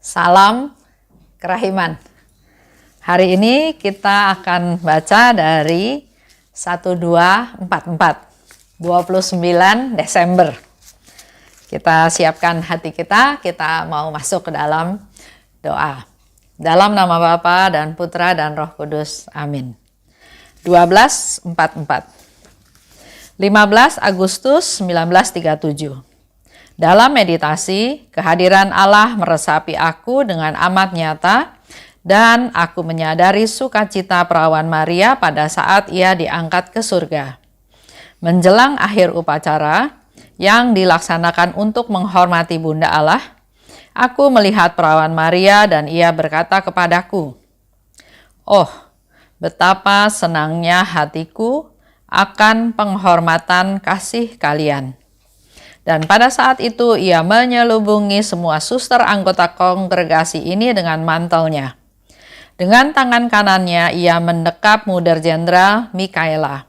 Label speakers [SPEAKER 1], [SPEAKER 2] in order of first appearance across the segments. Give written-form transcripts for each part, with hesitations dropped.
[SPEAKER 1] Salam kerahiman. Hari ini kita akan baca dari 1244, 29 Desember. Kita siapkan hati kita mau masuk ke dalam doa. Dalam nama Bapa dan Putra dan Roh Kudus. Amin. 1244. 15 Agustus 1937. Dalam meditasi, kehadiran Allah meresapi aku dengan amat nyata dan aku menyadari sukacita perawan Maria pada saat ia diangkat ke surga. Menjelang akhir upacara yang dilaksanakan untuk menghormati Bunda Allah, aku melihat perawan Maria dan ia berkata kepadaku, "Oh, betapa senangnya hatiku akan penghormatan kasih kalian." Dan pada saat itu ia menyelubungi semua suster anggota kongregasi ini dengan mantelnya. Dengan tangan kanannya ia mendekap Muder Jenderal Mikaela.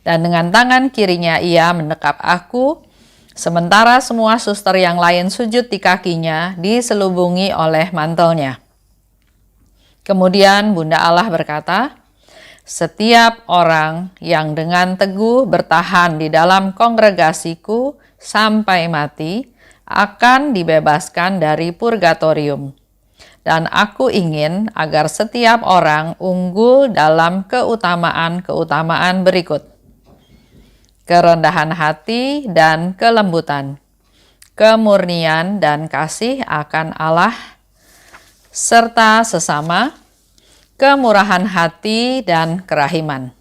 [SPEAKER 1] Dan dengan tangan kirinya ia mendekap aku, sementara semua suster yang lain sujud di kakinya diselubungi oleh mantelnya. Kemudian Bunda Allah berkata, "Setiap orang yang dengan teguh bertahan di dalam kongregasiku sampai mati akan dibebaskan dari purgatorium. Dan aku ingin agar setiap orang unggul dalam keutamaan-keutamaan berikut: kerendahan hati dan kelembutan, kemurnian dan kasih akan Allah, serta sesama, kemurahan hati dan kerahiman."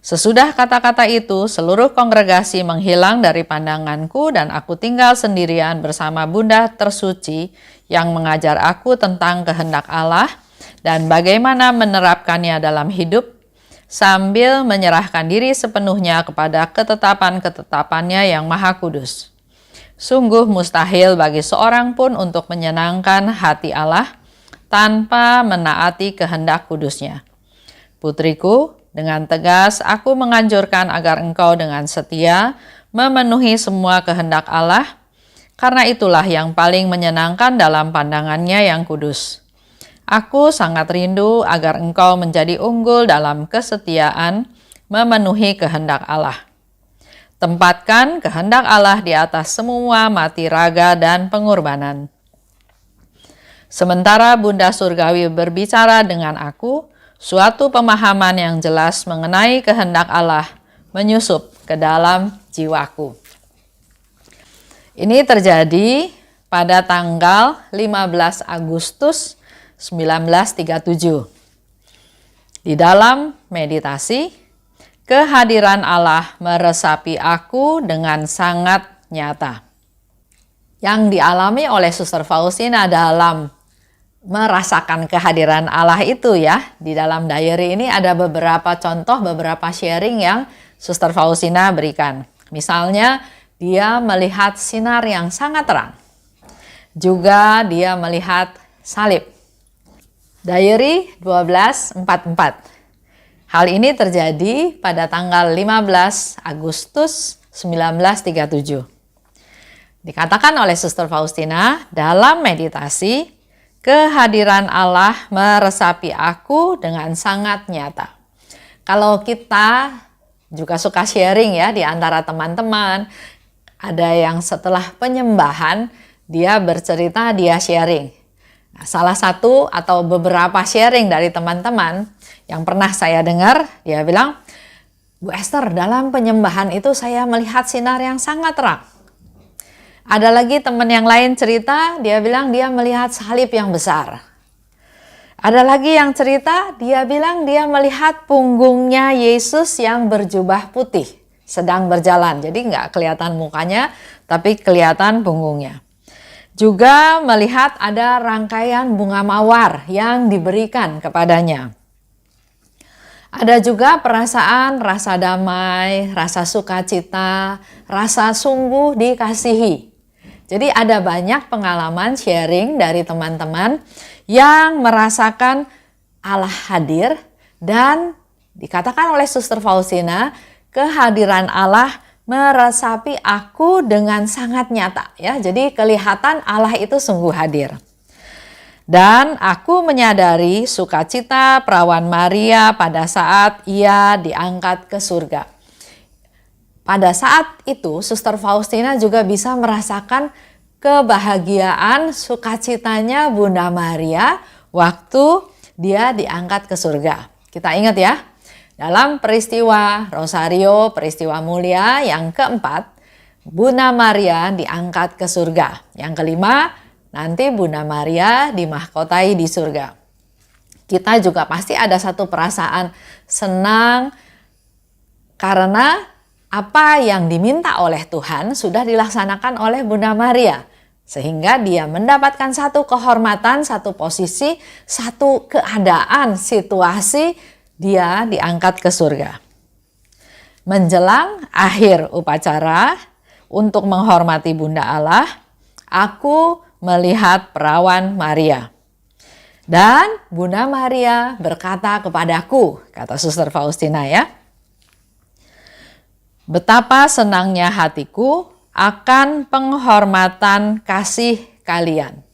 [SPEAKER 1] Sesudah kata-kata itu, seluruh kongregasi menghilang dari pandanganku dan aku tinggal sendirian bersama Bunda tersuci yang mengajar aku tentang kehendak Allah dan bagaimana menerapkannya dalam hidup sambil menyerahkan diri sepenuhnya kepada ketetapan-ketetapannya yang maha kudus. Sungguh mustahil bagi seorang pun untuk menyenangkan hati Allah tanpa menaati kehendak kudusnya. Putriku, dengan tegas aku menganjurkan agar engkau dengan setia memenuhi semua kehendak Allah, karena itulah yang paling menyenangkan dalam pandangannya yang kudus. Aku sangat rindu agar engkau menjadi unggul dalam kesetiaan memenuhi kehendak Allah. Tempatkan kehendak Allah di atas semua mati raga dan pengorbanan. Sementara Bunda Surgawi berbicara dengan aku, suatu pemahaman yang jelas mengenai kehendak Allah menyusup ke dalam jiwaku. Ini terjadi pada tanggal 15 Agustus 1937. Di dalam meditasi, kehadiran Allah meresapi aku dengan sangat nyata. Yang dialami oleh Suster Faustina dalam merasakan kehadiran Allah itu ya. Di dalam diary ini ada beberapa contoh, beberapa sharing yang Suster Faustina berikan. Misalnya dia melihat sinar yang sangat terang. Juga dia melihat salib. Diary 1244. Hal ini terjadi pada tanggal 15 Agustus 1937. Dikatakan oleh Suster Faustina dalam meditasi, kehadiran Allah meresapi aku dengan sangat nyata. Kalau kita juga suka sharing ya di antara teman-teman, ada yang setelah penyembahan dia bercerita, dia sharing. Nah, salah satu atau beberapa sharing dari teman-teman yang pernah saya dengar, dia bilang, "Bu Esther, dalam penyembahan itu saya melihat sinar yang sangat terang." Ada lagi teman yang lain cerita, dia bilang dia melihat salib yang besar. Ada lagi yang cerita, dia bilang dia melihat punggungnya Yesus yang berjubah putih sedang berjalan. Jadi nggak kelihatan mukanya, tapi kelihatan punggungnya. Juga melihat ada rangkaian bunga mawar yang diberikan kepadanya. Ada juga perasaan rasa damai, rasa sukacita, rasa sungguh dikasihi. Jadi ada banyak pengalaman sharing dari teman-teman yang merasakan Allah hadir dan dikatakan oleh Suster Faustina, kehadiran Allah meresapi aku dengan sangat nyata ya. Jadi kelihatan Allah itu sungguh hadir. Dan aku menyadari sukacita perawan Maria pada saat ia diangkat ke surga. Pada saat itu, Suster Faustina juga bisa merasakan kebahagiaan sukacitanya Bunda Maria waktu dia diangkat ke surga. Kita ingat ya, dalam peristiwa Rosario, peristiwa mulia yang keempat, Bunda Maria diangkat ke surga. Yang kelima, nanti Bunda Maria dimahkotai di surga. Kita juga pasti ada satu perasaan senang karena apa yang diminta oleh Tuhan sudah dilaksanakan oleh Bunda Maria. Sehingga dia mendapatkan satu kehormatan, satu posisi, satu keadaan, situasi, dia diangkat ke surga. Menjelang akhir upacara untuk menghormati Bunda Allah, aku melihat perawan Maria. Dan Bunda Maria berkata kepadaku, kata Suster Faustina ya, betapa senangnya hatiku akan penghormatan kasih kalian.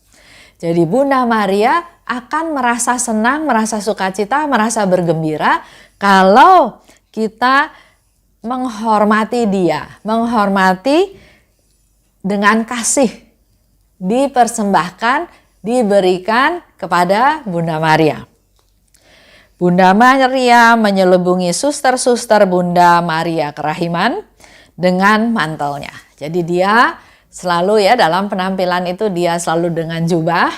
[SPEAKER 1] Jadi Bunda Maria akan merasa senang, merasa sukacita, merasa bergembira kalau kita menghormati dia, menghormati dengan kasih, dipersembahkan, diberikan kepada Bunda Maria. Bunda Maria menyelubungi suster-suster Bunda Maria Kerahiman dengan mantelnya. Jadi dia selalu ya dalam penampilan itu dia selalu dengan jubah,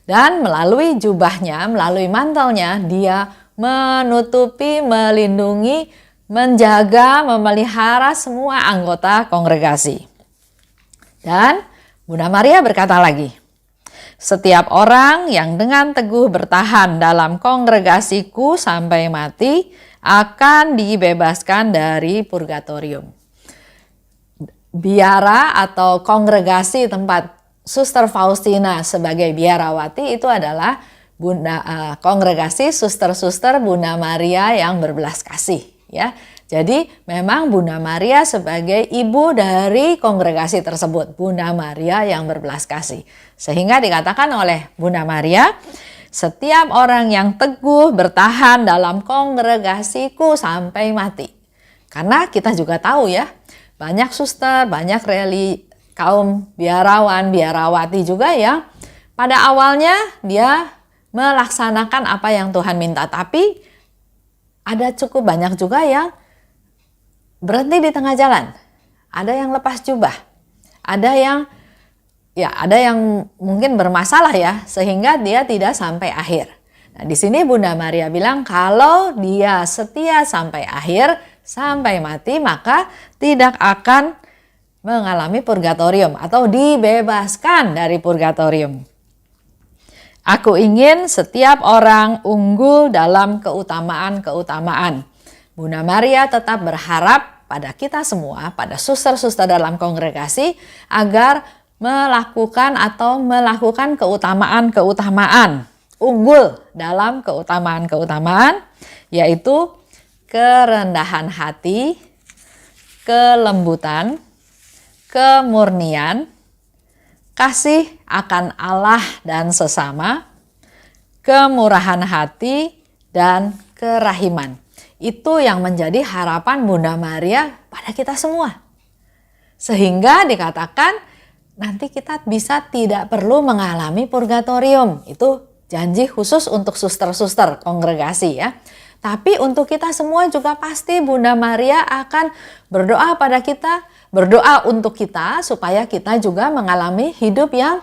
[SPEAKER 1] dan melalui jubahnya, melalui mantelnya dia menutupi, melindungi, menjaga, memelihara semua anggota kongregasi. Dan Bunda Maria berkata lagi, setiap orang yang dengan teguh bertahan dalam kongregasiku sampai mati akan dibebaskan dari purgatorium. Biara atau kongregasi tempat Suster Faustina sebagai biarawati itu adalah kongregasi suster-suster Bunda Maria yang berbelas kasih ya. Jadi memang Bunda Maria sebagai ibu dari kongregasi tersebut, Bunda Maria yang berbelas kasih. Sehingga dikatakan oleh Bunda Maria, setiap orang yang teguh bertahan dalam kongregasiku sampai mati. Karena kita juga tahu ya, banyak suster, banyak kaum biarawan, biarawati juga yang pada awalnya dia melaksanakan apa yang Tuhan minta. Tapi ada cukup banyak juga yang berhenti di tengah jalan, ada yang lepas jubah, ada yang mungkin bermasalah ya, sehingga dia tidak sampai akhir. Nah, di sini Bunda Maria bilang kalau dia setia sampai akhir, sampai mati, maka tidak akan mengalami purgatorium atau dibebaskan dari purgatorium. Aku ingin setiap orang unggul dalam keutamaan-keutamaan. Bunda Maria tetap berharap pada kita semua, pada suster-suster dalam kongregasi, agar melakukan keutamaan-keutamaan, unggul dalam keutamaan-keutamaan, yaitu kerendahan hati, kelembutan, kemurnian, kasih akan Allah dan sesama, kemurahan hati, dan kerahiman. Itu yang menjadi harapan Bunda Maria pada kita semua. Sehingga dikatakan nanti kita bisa tidak perlu mengalami purgatorium. Itu janji khusus untuk suster-suster kongregasi ya. Tapi untuk kita semua juga pasti Bunda Maria akan berdoa pada kita, berdoa untuk kita supaya kita juga mengalami hidup yang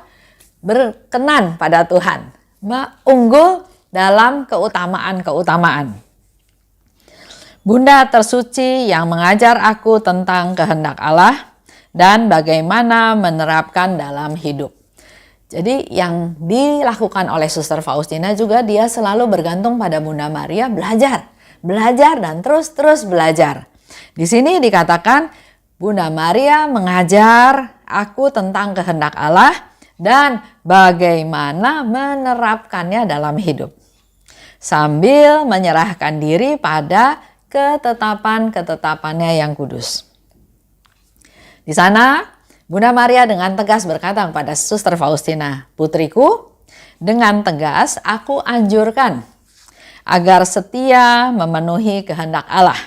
[SPEAKER 1] berkenan pada Tuhan. Unggul dalam keutamaan-keutamaan. Bunda tersuci yang mengajar aku tentang kehendak Allah dan bagaimana menerapkan dalam hidup. Jadi yang dilakukan oleh Suster Faustina juga dia selalu bergantung pada Bunda Maria, belajar dan terus belajar. Di sini dikatakan Bunda Maria mengajar aku tentang kehendak Allah dan bagaimana menerapkannya dalam hidup. Sambil menyerahkan diri pada ketetapan-ketetapannya yang kudus. Di sana Bunda Maria dengan tegas berkata kepada Suster Faustina, putriku, Dengan tegas aku anjurkan agar setia memenuhi kehendak Allah.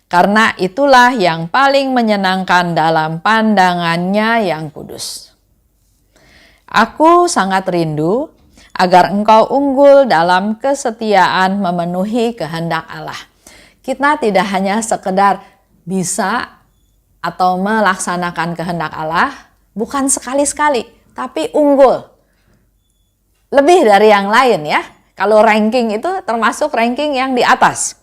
[SPEAKER 1] Karena itulah yang paling menyenangkan dalam pandangannya yang kudus. Aku sangat rindu agar engkau unggul dalam kesetiaan memenuhi kehendak Allah. Kita tidak hanya sekedar bisa atau melaksanakan kehendak Allah, bukan sekali-sekali, tapi unggul. Lebih dari yang lain ya. Kalau ranking itu termasuk ranking yang di atas.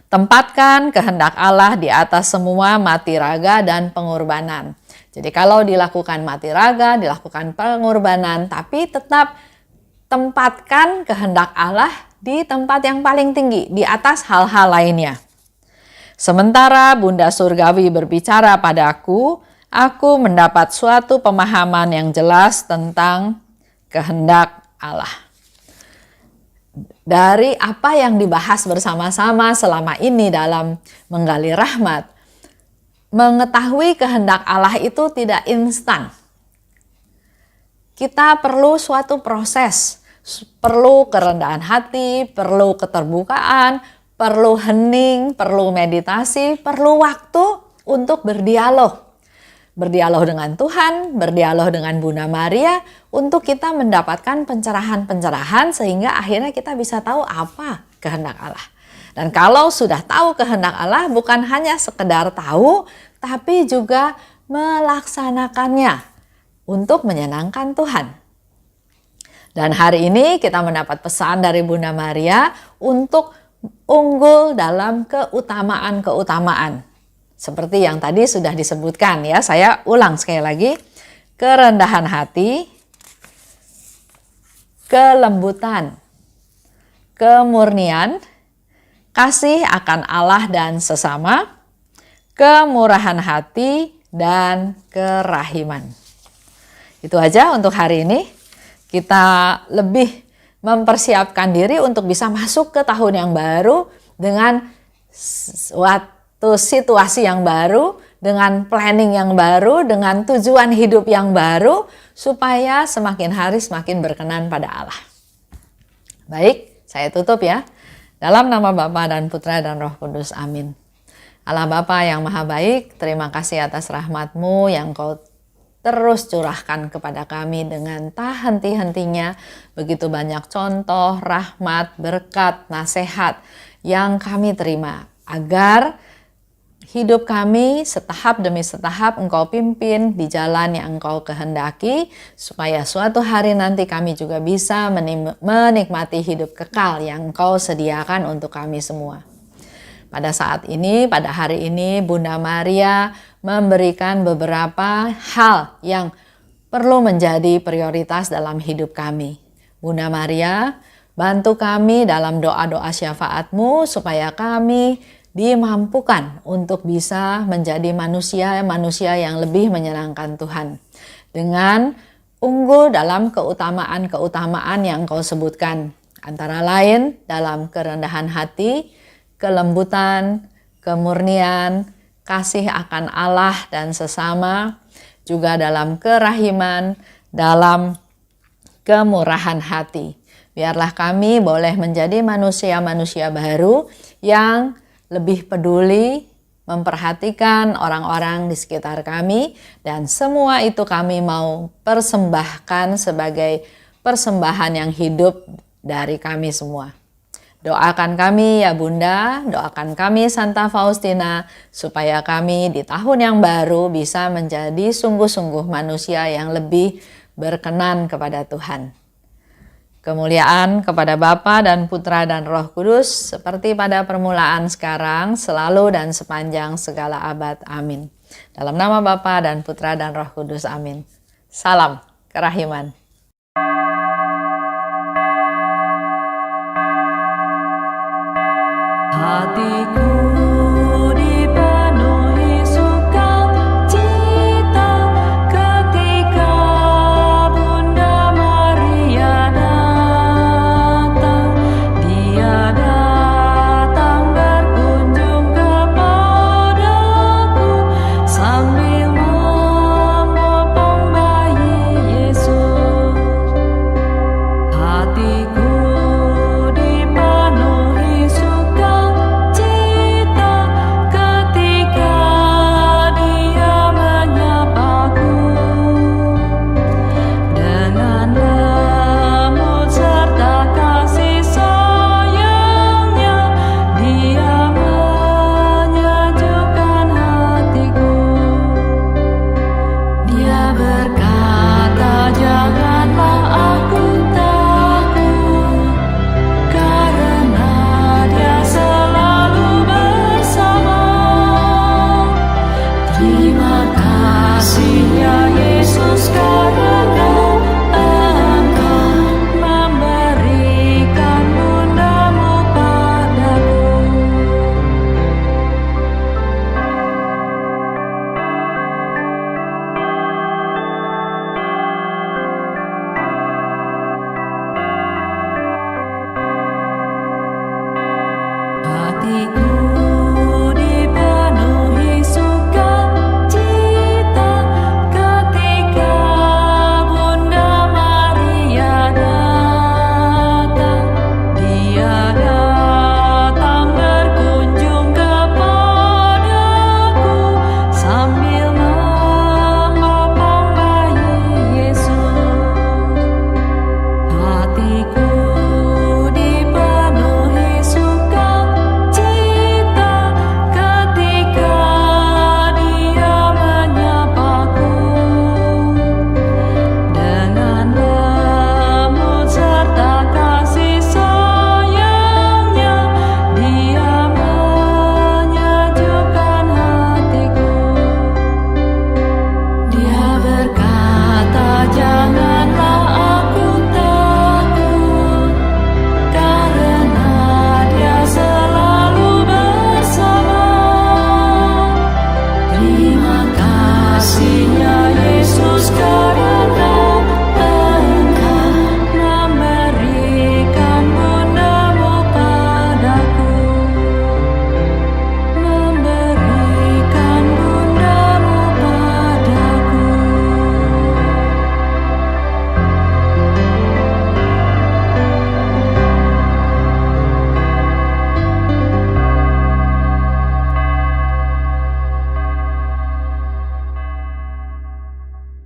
[SPEAKER 1] Tempatkan kehendak Allah di atas semua mati raga dan pengorbanan. Jadi kalau dilakukan mati raga, dilakukan pengorbanan, tapi tetap tempatkan kehendak Allah di tempat yang paling tinggi, di atas hal-hal lainnya. Sementara Bunda Surgawi berbicara padaku, aku mendapat suatu pemahaman yang jelas tentang kehendak Allah. Dari apa yang dibahas bersama-sama selama ini dalam menggali rahmat, mengetahui kehendak Allah itu tidak instan. Kita perlu suatu proses, perlu kerendahan hati, perlu keterbukaan, perlu hening, perlu meditasi, perlu waktu untuk berdialog. Berdialog dengan Tuhan, berdialog dengan Bunda Maria untuk kita mendapatkan pencerahan-pencerahan sehingga akhirnya kita bisa tahu apa kehendak Allah. Dan kalau sudah tahu kehendak Allah bukan hanya sekedar tahu tapi juga melaksanakannya untuk menyenangkan Tuhan. Dan hari ini kita mendapat pesan dari Bunda Maria untuk unggul dalam keutamaan-keutamaan. Seperti yang tadi sudah disebutkan ya, saya ulang sekali lagi. Kerendahan hati, kelembutan, kemurnian, kasih akan Allah dan sesama, kemurahan hati, dan kerahiman. Itu aja untuk hari ini. Kita lebih mempersiapkan diri untuk bisa masuk ke tahun yang baru dengan suatu situasi yang baru, dengan planning yang baru, dengan tujuan hidup yang baru, supaya semakin hari semakin berkenan pada Allah. Baik, saya tutup ya. Dalam nama Bapa dan Putra dan Roh Kudus, amin. Allah Bapa yang Maha Baik, terima kasih atas rahmat-Mu yang Kau terus curahkan kepada kami dengan tak henti-hentinya. Begitu banyak contoh, rahmat, berkat, nasihat yang kami terima. Agar hidup kami setahap demi setahap Engkau pimpin di jalan yang Engkau kehendaki, supaya suatu hari nanti kami juga bisa menikmati hidup kekal yang Engkau sediakan untuk kami semua. Pada saat ini, pada hari ini, Bunda Maria memberikan beberapa hal yang perlu menjadi prioritas dalam hidup kami. Bunda Maria, bantu kami dalam doa-doa syafaat-Mu supaya kami dimampukan untuk bisa menjadi manusia yang lebih menyenangkan Tuhan. Dengan unggul dalam keutamaan-keutamaan yang Kau sebutkan. Antara lain dalam kerendahan hati, kelembutan, kemurnian, kasih akan Allah dan sesama, juga dalam kerahiman, dalam kemurahan hati. Biarlah kami boleh menjadi manusia-manusia baru yang lebih peduli, memperhatikan orang-orang di sekitar kami, dan semua itu kami mau persembahkan sebagai persembahan yang hidup dari kami semua. Doakan kami ya Bunda, doakan kami Santa Faustina, supaya kami di tahun yang baru bisa menjadi sungguh-sungguh manusia yang lebih berkenan kepada Tuhan. Kemuliaan kepada Bapa dan Putra dan Roh Kudus, seperti pada permulaan sekarang, selalu dan sepanjang segala abad. Amin. Dalam nama Bapa dan Putra dan Roh Kudus. Amin. Salam kerahiman. Hatiku